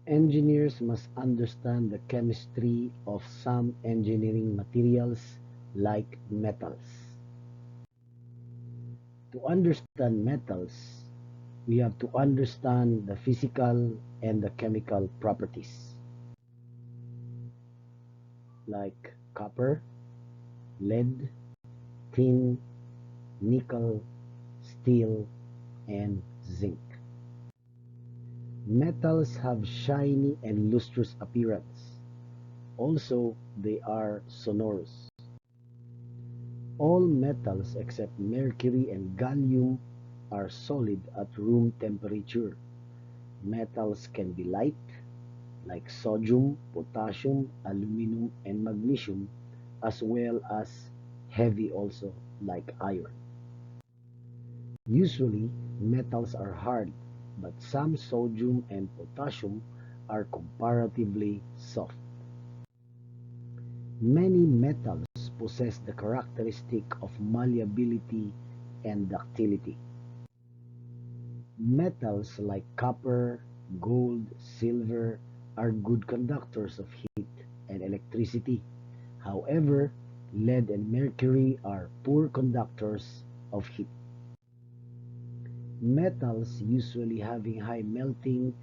Engineers must understand the chemistry of some engineering materials like metals. To understand metals, we have to understand the physical and the chemical properties like copper, lead, tin, nickel, steel, and zinc. Metals have shiny and lustrous appearance. Also, they are sonorous. All metals except mercury and gallium are solid at room temperature. Metals can be light, like sodium, potassium, aluminum, and magnesium, as well as heavy also, like iron. Usually, metals are hard, but some sodium and potassium are comparatively soft. Many metals possess the characteristic of malleability and ductility. Metals like copper, gold, silver are good conductors of heat and electricity. However, lead and mercury are poor conductors of heat. Metals usually having high melting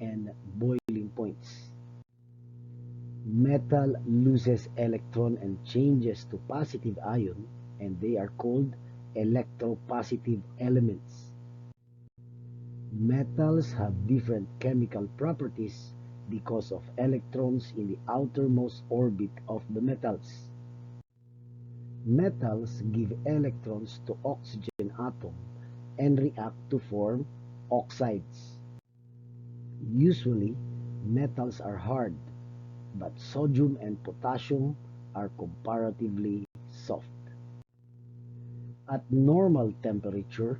and boiling points. Metal loses electron and changes to positive ion, and they are called electropositive elements. Metals have different chemical properties because of electrons in the outermost orbit of the metals. Metals give electrons to oxygen atom and react to form oxides. Usually, metals are hard, but sodium and potassium are comparatively soft. At normal temperature,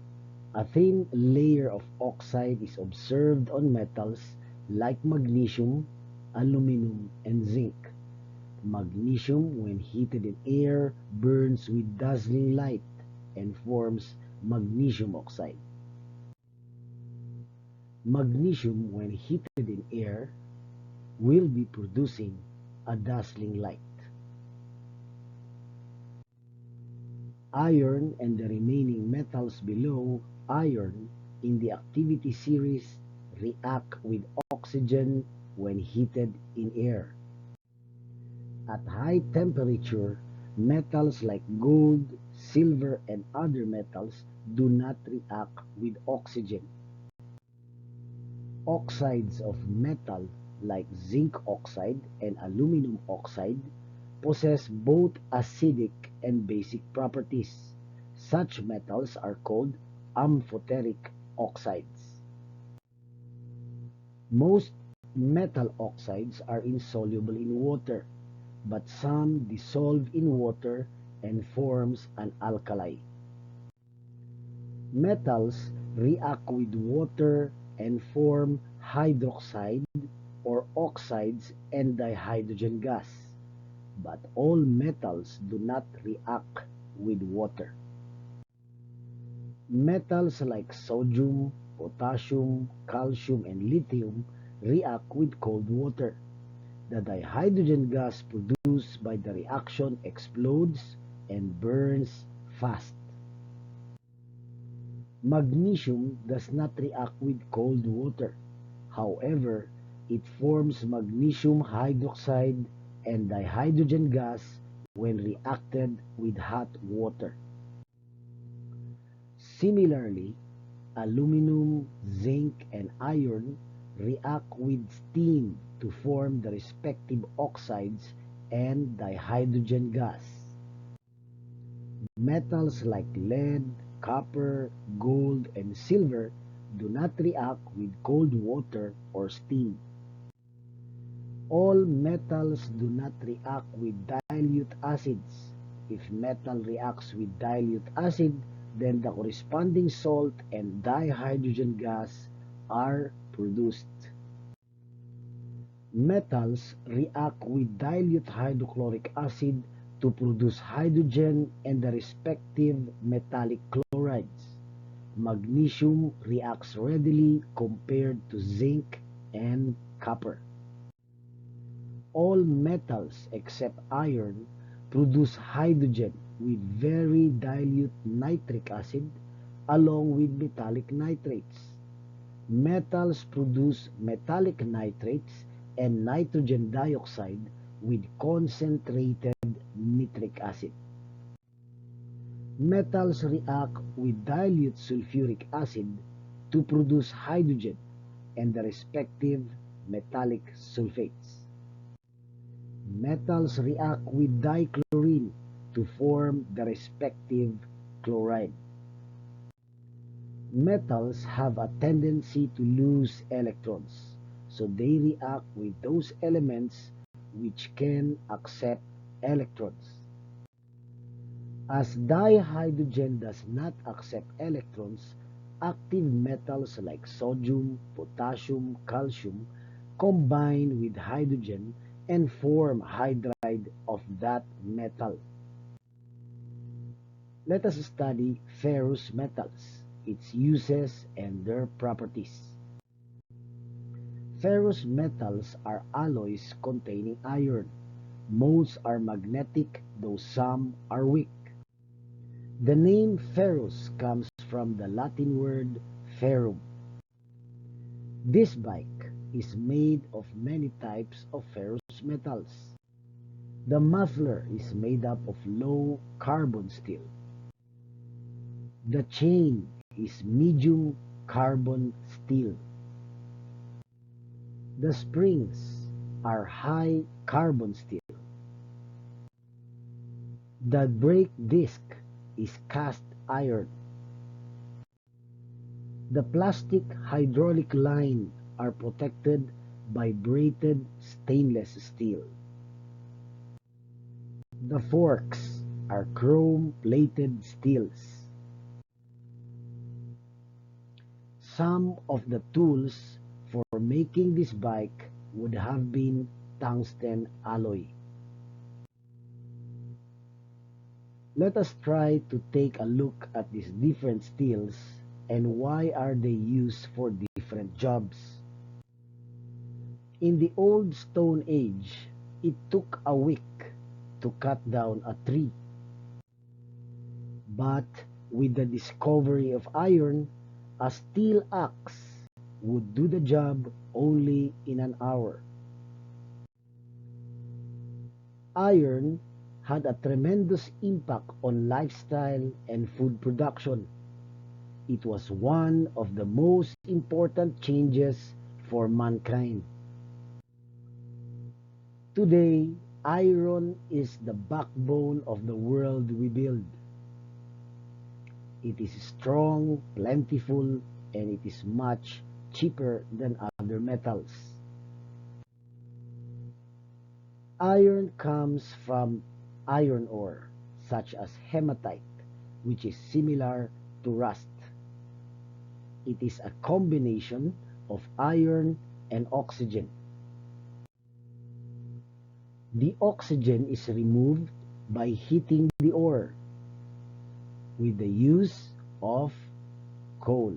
a thin layer of oxide is observed on metals like magnesium, aluminum, and zinc. Magnesium, when heated in air, burns with dazzling light and forms magnesium oxide. Magnesium, when heated in air, will be producing a dazzling light. Iron and the remaining metals below iron in the activity series react with oxygen when heated in air. At high temperature, metals like gold, silver, and other metals do not react with oxygen. Oxides of metal like zinc oxide and aluminum oxide possess both acidic and basic properties. Such metals are called amphoteric oxides. Most metal oxides are insoluble in water, but some dissolve in water and forms an alkali. Metals react with water and form hydroxide or oxides and dihydrogen gas, but all metals do not react with water. Metals like sodium, potassium, calcium, and lithium react with cold water. The dihydrogen gas produced by the reaction explodes and burns fast. Magnesium does not react with cold water. However, it forms magnesium hydroxide and dihydrogen gas when reacted with hot water. Similarly, aluminum, zinc, and iron react with steam to form the respective oxides and dihydrogen gas. Metals like lead, copper, gold, and silver do not react with cold water or steam. All metals do not react with dilute acids. If metal reacts with dilute acid, then the corresponding salt and dihydrogen gas are produced. Metals react with dilute hydrochloric acid to produce hydrogen and the respective metallic chlorides. Magnesium reacts readily compared to zinc and copper. All metals except iron produce hydrogen with very dilute nitric acid along with metallic nitrates. Metals produce metallic nitrates and nitrogen dioxide with concentrated nitric acid. Metals react with dilute sulfuric acid to produce hydrogen and the respective metallic sulfates. Metals react with dichlorine to form the respective chloride. Metals have a tendency to lose electrons, so they react with those elements which can accept electrons. As dihydrogen does not accept electrons, active metals like sodium, potassium, calcium combine with hydrogen and form hydride of that metal. Let us study ferrous metals, its uses and their properties. Ferrous metals are alloys containing iron. Most are magnetic, though some are weak. The name ferrous comes from the Latin word ferrum. This bike is made of many types of ferrous metals. The muffler is made up of low carbon steel. The chain is medium carbon steel. The springs are high carbon steel. The brake disc is cast iron. The plastic hydraulic line are protected by braided stainless steel. The forks are chrome-plated steels. Some of the tools for making this bike would have been tungsten alloy. Let us try to take a look at these different steels and why are they used for different jobs. In the old Stone Age, it took a week to cut down a tree. But with the discovery of iron, a steel axe would do the job only in an hour. Iron had a tremendous impact on lifestyle and food production. It was one of the most important changes for mankind. Today, iron is the backbone of the world we build. It is strong, plentiful, and it is much cheaper than other metals. Iron comes from iron ore, such as hematite, which is similar to rust. It is a combination of iron and oxygen. The oxygen is removed by heating the ore with the use of coal.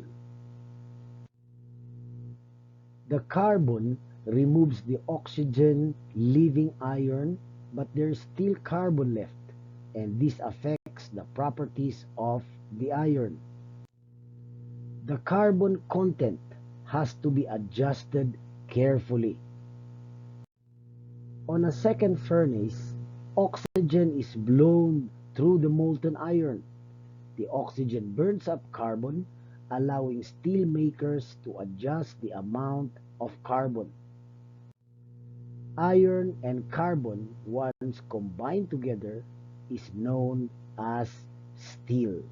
The carbon removes the oxygen, leaving iron, but there is still carbon left, and this affects the properties of the iron. The carbon content has to be adjusted carefully. On a second furnace, oxygen is blown through the molten iron. The oxygen burns up carbon, allowing steel makers to adjust the amount of carbon. Iron and carbon, once combined together, is known as steel.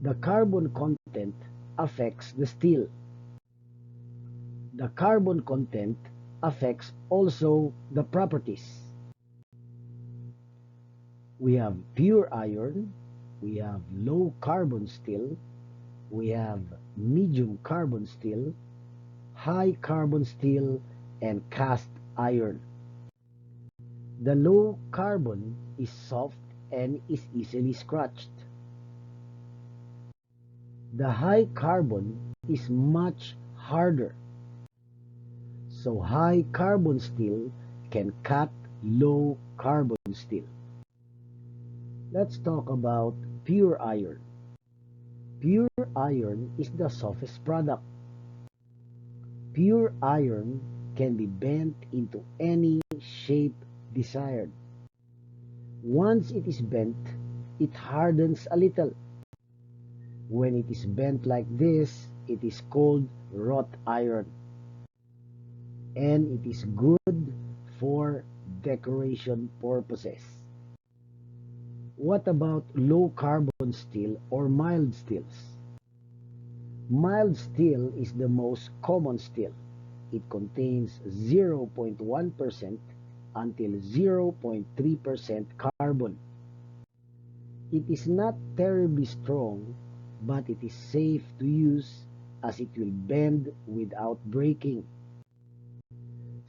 The carbon content affects the steel. The carbon content affects also the properties. We have pure iron, we have low carbon steel, we have medium carbon steel, high carbon steel, and cast iron. The low carbon is soft and is easily scratched. The high carbon is much harder So high carbon steel can cut low carbon steel. Let's talk about pure iron. Pure iron is the softest product. Pure iron can be bent into any shape desired. Once it is bent, it hardens a little. When it is bent like this, it is called wrought iron. And it is good for decoration purposes. What about low carbon steel or mild steels? Mild steel is the most common steel. It contains 0.1% until 0.3% carbon. It is not terribly strong, but it is safe to use as it will bend without breaking.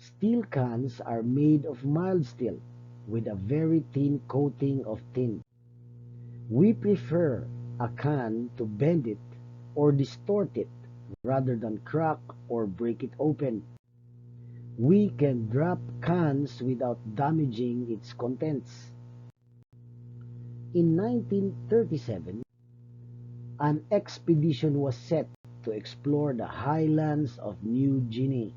Steel cans are made of mild steel with a very thin coating of tin. We prefer a can to bend it or distort it rather than crack or break it open. We can drop cans without damaging its contents. In 1937, an expedition was set to explore the highlands of New Guinea.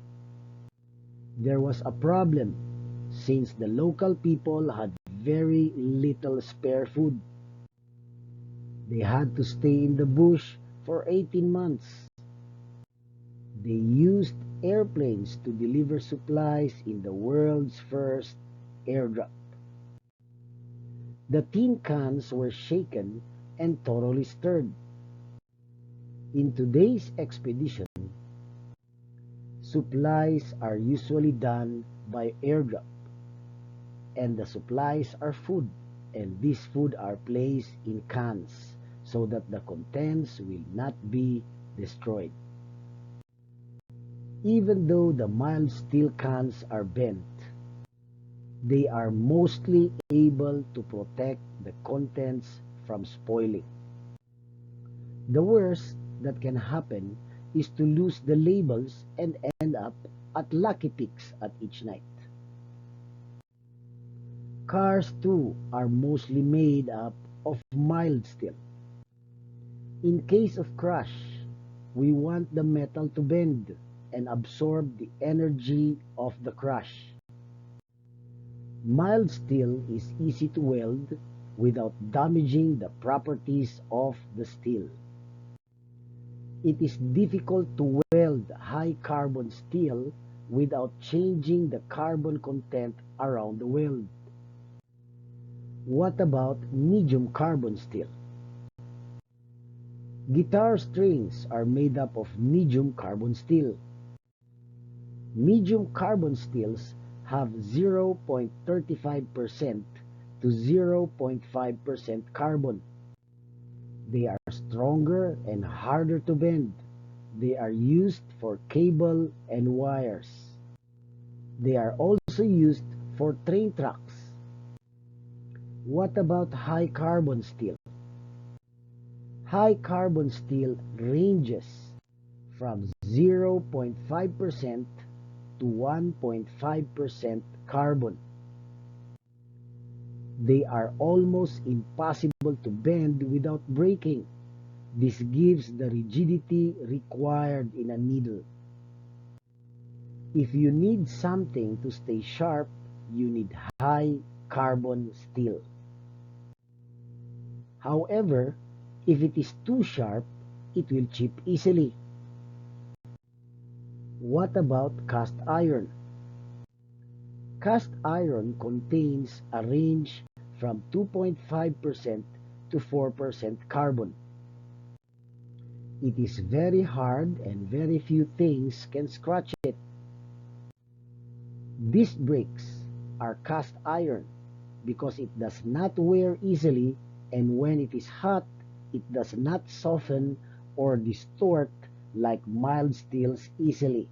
There was a problem since the local people had very little spare food. They had to stay in the bush for 18 months. They used airplanes to deliver supplies in the world's first airdrop. The tin cans were shaken and thoroughly stirred. In today's expedition, supplies are usually done by airdrop, and the supplies are food, and these food are placed in cans so that the contents will not be destroyed. Even though the mild steel cans are bent, they are mostly able to protect the contents from spoiling. The worst that can happen is to lose the labels and end up at Lucky Picks at each night. Cars too are mostly made up of mild steel. In case of crash, we want the metal to bend and absorb the energy of the crash. Mild steel is easy to weld without damaging the properties of the steel. It is difficult to weld high carbon steel without changing the carbon content around the weld. What about medium carbon steel? Guitar strings are made up of medium carbon steel. Medium carbon steels have 0.35% to 0.5% carbon. They are stronger and harder to bend. They are used for cable and wires. They are also used for train tracks. What about high carbon steel? High carbon steel ranges from 0.5% to 1.5% carbon. They are almost impossible to bend without breaking. This gives the rigidity required in a needle. If you need something to stay sharp, you need high carbon steel. However, if it is too sharp, it will chip easily. What about cast iron? Cast iron contains a range from 2.5% to 4% carbon. It is very hard and very few things can scratch it. Disc brakes are cast iron because it does not wear easily, and when it is hot, it does not soften or distort like mild steels easily.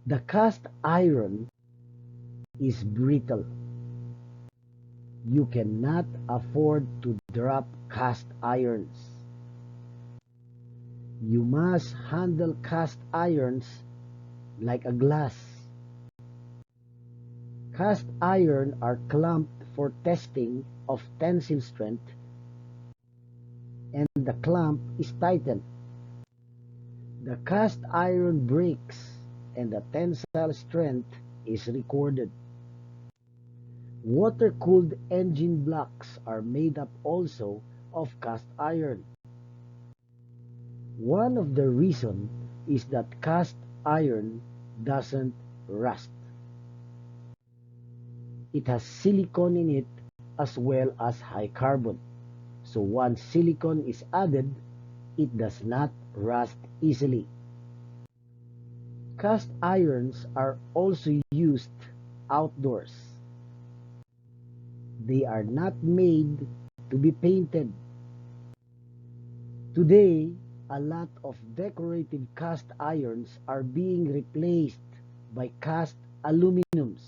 The cast iron is brittle. You cannot afford to drop cast irons. You must handle cast irons like a glass. Cast iron are clamped for testing of tensile strength, and the clamp is tightened. The cast iron breaks and the tensile strength is recorded. Water-cooled engine blocks are made up also of cast iron. One of the reasons is that cast iron doesn't rust. It has silicon in it as well as high carbon. So once silicon is added, it does not rust easily. Cast irons are also used outdoors. They are not made to be painted. Today, a lot of decorative cast irons are being replaced by cast aluminums.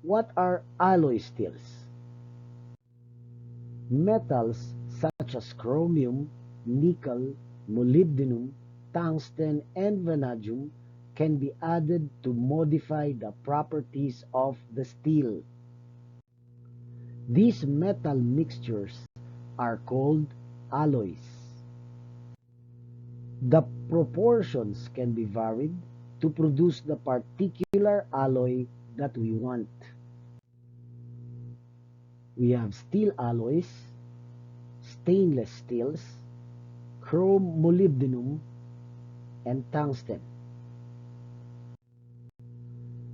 What are alloy steels? Metals such as chromium, nickel, molybdenum, tungsten, and vanadium can be added to modify the properties of the steel. These metal mixtures are called alloys. The proportions can be varied to produce the particular alloy that we want. We have steel alloys, stainless steels, chrome molybdenum, and tungsten.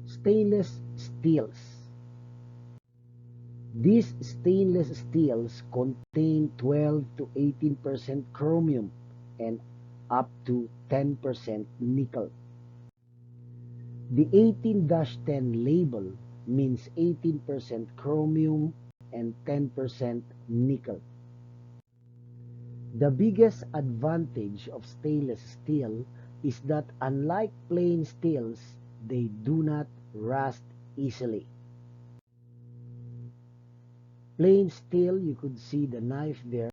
Stainless steels. These stainless steels contain 12 to 18% chromium and up to 10% nickel. The 18-10 label means 18% chromium and 10% nickel. The biggest advantage of stainless steel is that unlike plain steels, they do not rust easily. Plain steel, you could see the knife there.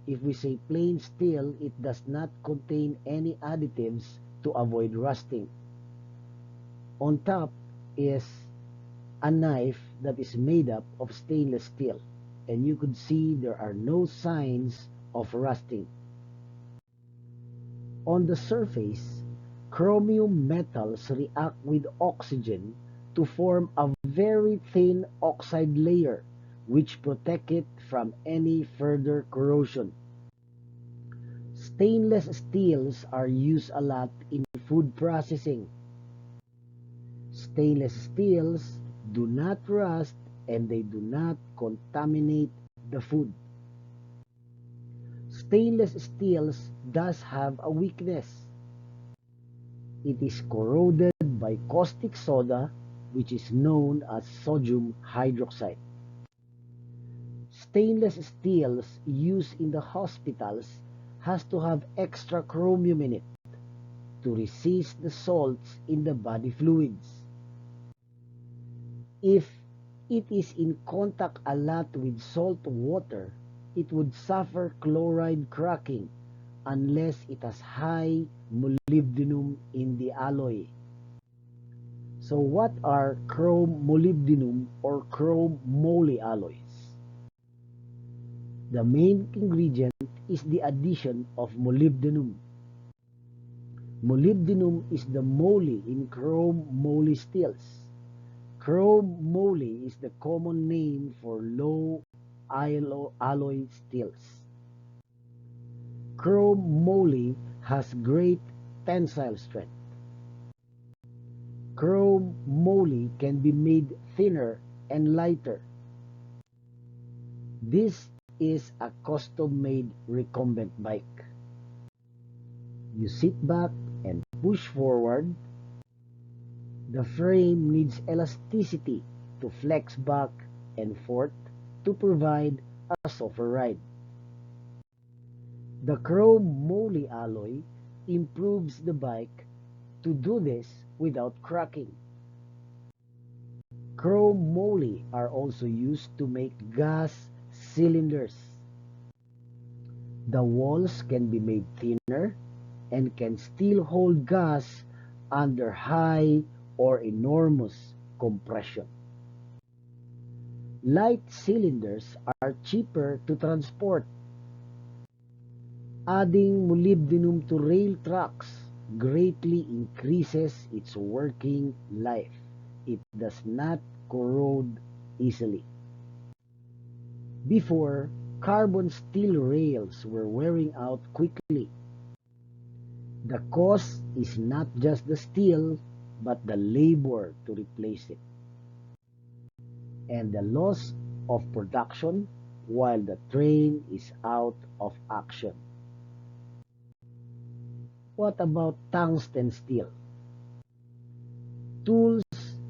If we say plain steel, it does not contain any additives to avoid rusting. On top is a knife that is made up of stainless steel, and you could see there are no signs of rusting. On the surface, chromium metals react with oxygen to form a very thin oxide layer which protect it from any further corrosion. Stainless steels are used a lot in food processing. Stainless steels do not rust and they do not contaminate the food. Stainless steels does have a weakness. It is corroded by caustic soda, which is known as sodium hydroxide. Stainless steels used in the hospitals has to have extra chromium in it to resist the salts in the body fluids. If it is in contact a lot with salt water, it would suffer chloride cracking unless it has high molybdenum in the alloy. So what are chrome molybdenum or chrome moly alloys? The main ingredient is the addition of molybdenum. Molybdenum is the moly in chrome moly steels. Chrome moly is the common name for low alloy steels. Chrome moly has great tensile strength. Chrome moly can be made thinner and lighter. This is a custom-made recumbent bike. You sit back and push forward. The frame needs elasticity to flex back and forth to provide a softer ride. The chrome moly alloy improves the bike to do this without cracking. Chrome moly are also used to make gas cylinders. The walls can be made thinner and can still hold gas under high or enormous compression. Light cylinders are cheaper to transport. Adding molybdenum to rail tracks greatly increases its working life. It does not corrode easily. Before, carbon steel rails were wearing out quickly. The cost is not just the steel, but the labor to replace it, and the loss of production while the train is out of action. What about tungsten steel? Tools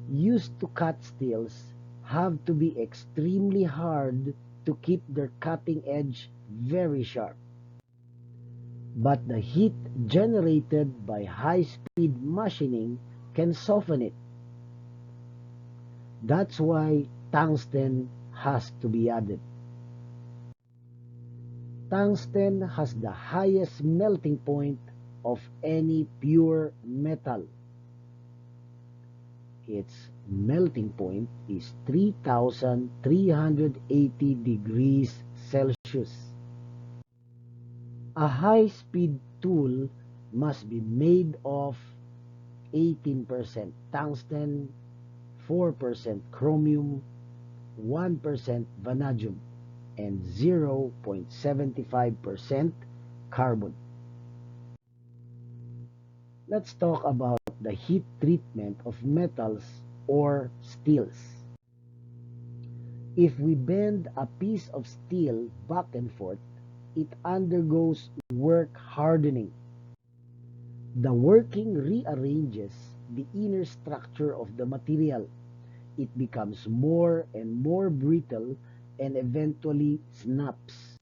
used to cut steels have to be extremely hard to keep their cutting edge very sharp. But the heat generated by high-speed machining can soften it. That's why tungsten has to be added. Tungsten has the highest melting point of any pure metal. Its melting point is 3,380 degrees Celsius. A high-speed tool must be made of 18% tungsten, 4% chromium, 1% vanadium, and 0.75% carbon. Let's talk about the heat treatment of metals or steels. If we bend a piece of steel back and forth, it undergoes work hardening. The working rearranges the inner structure of the material. It becomes more and more brittle and eventually snaps.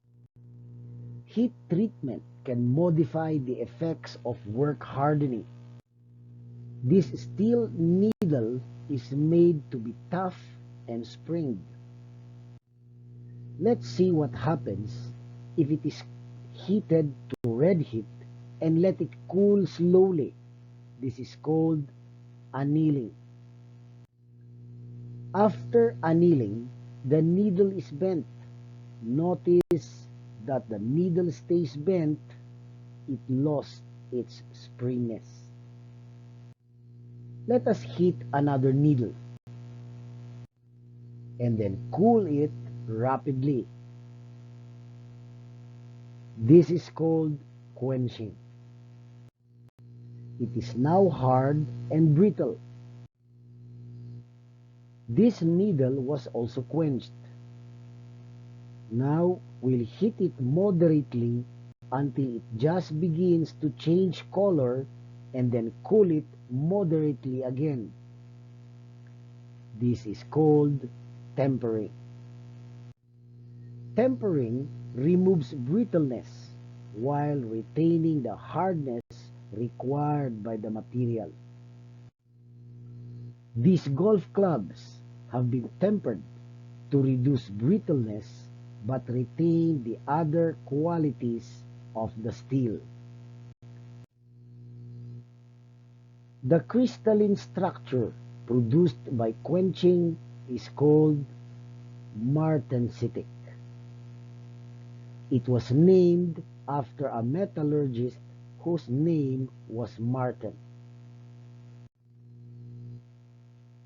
Heat treatment can modify the effects of work hardening. This steel needle is made to be tough and springed. Let's see what happens if it is heated to red heat and let it cool slowly. This is called annealing. After annealing, the needle is bent. Notice that the needle stays bent. It lost its springiness. Let us heat another needle and then cool it rapidly. This is called quenching. It is now hard and brittle. This needle was also quenched. Now we'll heat it moderately until it just begins to change color and then cool it moderately again. This is called tempering. Tempering removes brittleness while retaining the hardness required by the material. These golf clubs have been tempered to reduce brittleness but retain the other qualities of the steel. The crystalline structure produced by quenching is called martensitic. It was named after a metallurgist whose name was Marten.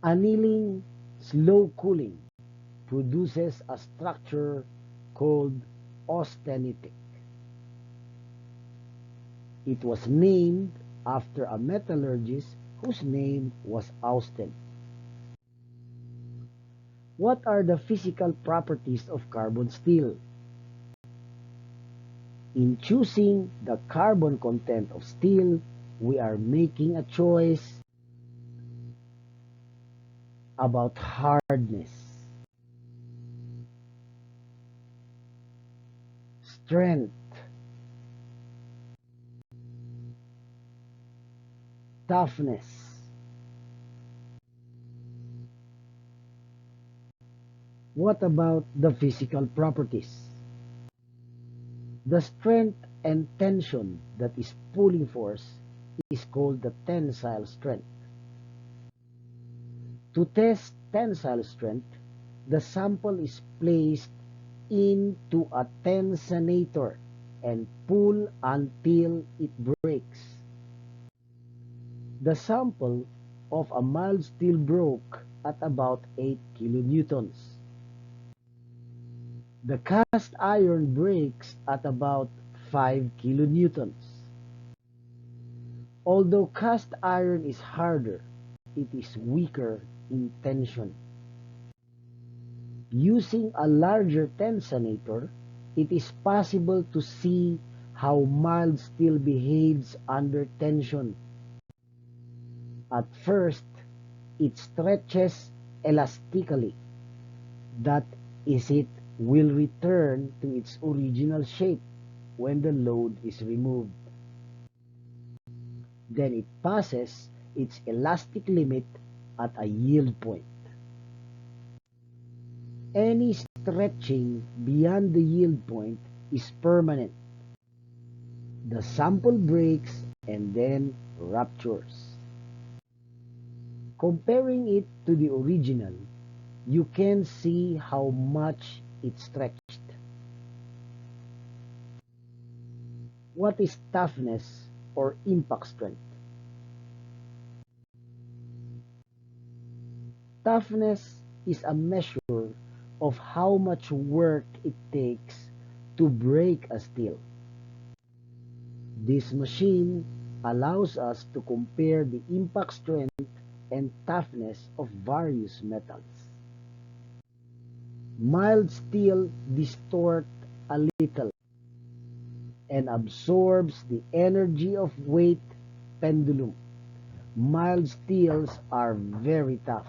Annealing slow cooling produces a structure called austenitic. It was named after a metallurgist whose name was Austen. What are the physical properties of carbon steel? In choosing the carbon content of steel, we are making a choice about hardness, strength, toughness. What about the physical properties? The strength and tension that is pulling force is called the tensile strength. To test tensile strength, the sample is placed into a tensionator and pulled until it breaks. The sample of a mild steel broke at about 8 kilonewtons. The cast iron breaks at about 5 kilonewtons. Although cast iron is harder, it is weaker in tension. Using a larger tensionator, it is possible to see how mild steel behaves under tension. At first, it stretches elastically. That is, it will return to its original shape when the load is removed. Then it passes its elastic limit at a yield point. Any stretching beyond the yield point is permanent. The sample breaks and then ruptures. Comparing it to the original, you can see how much it stretched. What is toughness or impact strength? Toughness is a measure of how much work it takes to break a steel. This machine allows us to compare the impact strength and toughness of various metals. Mild steel distorts a little and absorbs the energy of weight pendulum. Mild steels are very tough.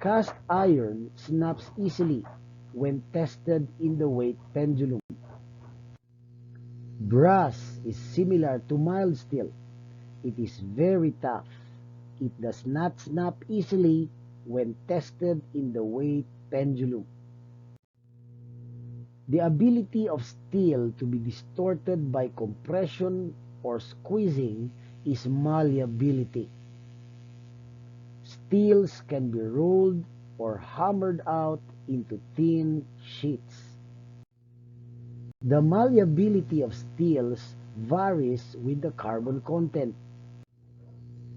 Cast iron snaps easily when tested in the weight pendulum. Brass is similar to mild steel. It is very tough. It does not snap easily when tested in the weight pendulum. The ability of steel to be distorted by compression or squeezing is malleability. Steels can be rolled or hammered out into thin sheets. The malleability of steels varies with the carbon content.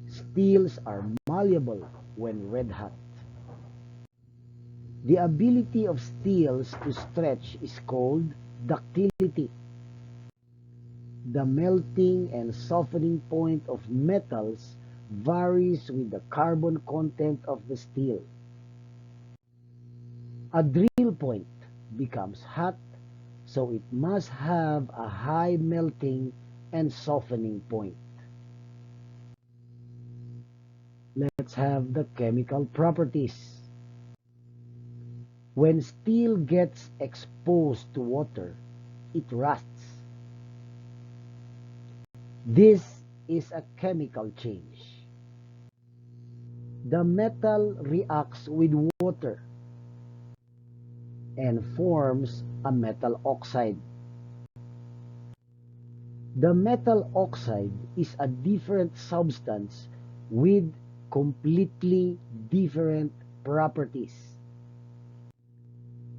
Steels are malleable when red hot. The ability of steels to stretch is called ductility. The melting and softening point of metals varies with the carbon content of the steel. A drill point becomes hot, so it must have a high melting and softening point. Let's have the chemical properties. When steel gets exposed to water, it rusts. This is a chemical change. The metal reacts with water and forms a metal oxide. The metal oxide is a different substance with completely different properties.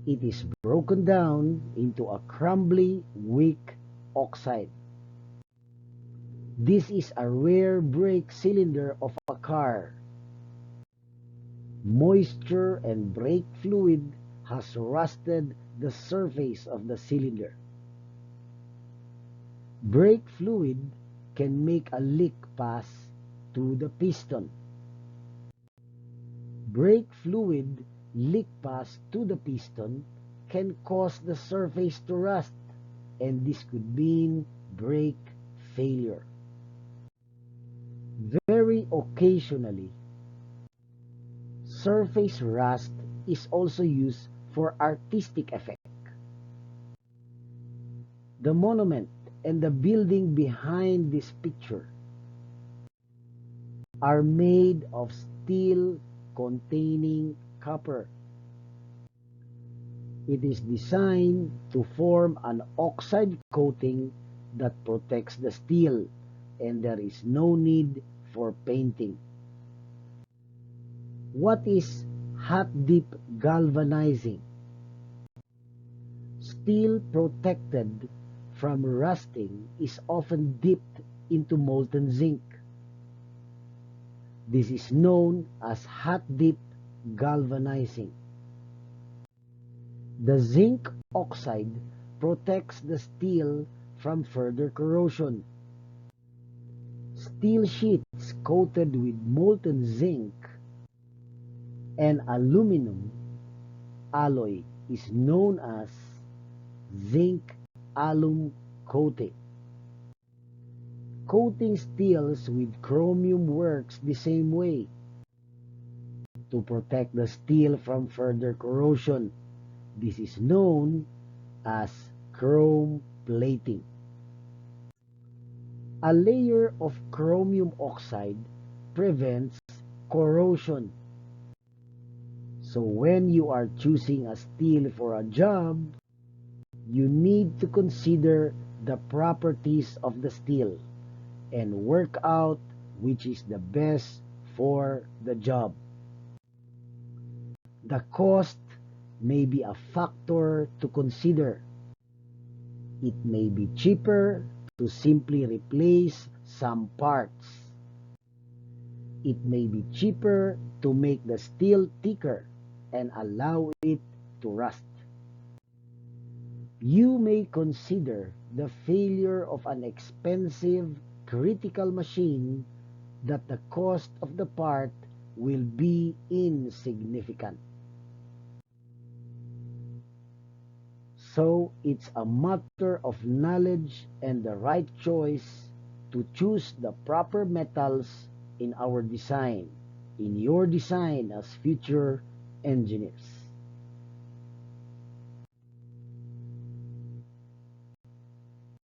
It is broken down into a crumbly, weak oxide. This is a rare brake cylinder of a car. Moisture and brake fluid has rusted the surface of the cylinder. Brake fluid can make a leak pass to the piston. Brake fluid leak pass to the piston can cause the surface to rust, and this could mean brake failure. Very occasionally, surface rust is also used for artistic effect. The monument and the building behind this picture are made of steel containing copper. It is designed to form an oxide coating that protects the steel, and there is no need for painting. What is hot dip galvanizing? Steel protected from rusting is often dipped into molten zinc. This is known as hot dip galvanizing. The zinc oxide protects the steel from further corrosion. Steel sheets coated with molten zinc and aluminum alloy is known as zinc alum coating. Coating steels with chromium works the same way to protect the steel from further corrosion. This is known as chrome plating. A layer of chromium oxide prevents corrosion. So when you are choosing a steel for a job, you need to consider the properties of the steel and work out which is the best for the job. The cost may be a factor to consider. It may be cheaper to simply replace some parts. It may be cheaper to make the steel thicker and allow it to rust. You may consider the failure of an expensive critical machine that the cost of the part will be insignificant. So it's a matter of knowledge and the right choice to choose the proper metals in our design, in your design as future engineers.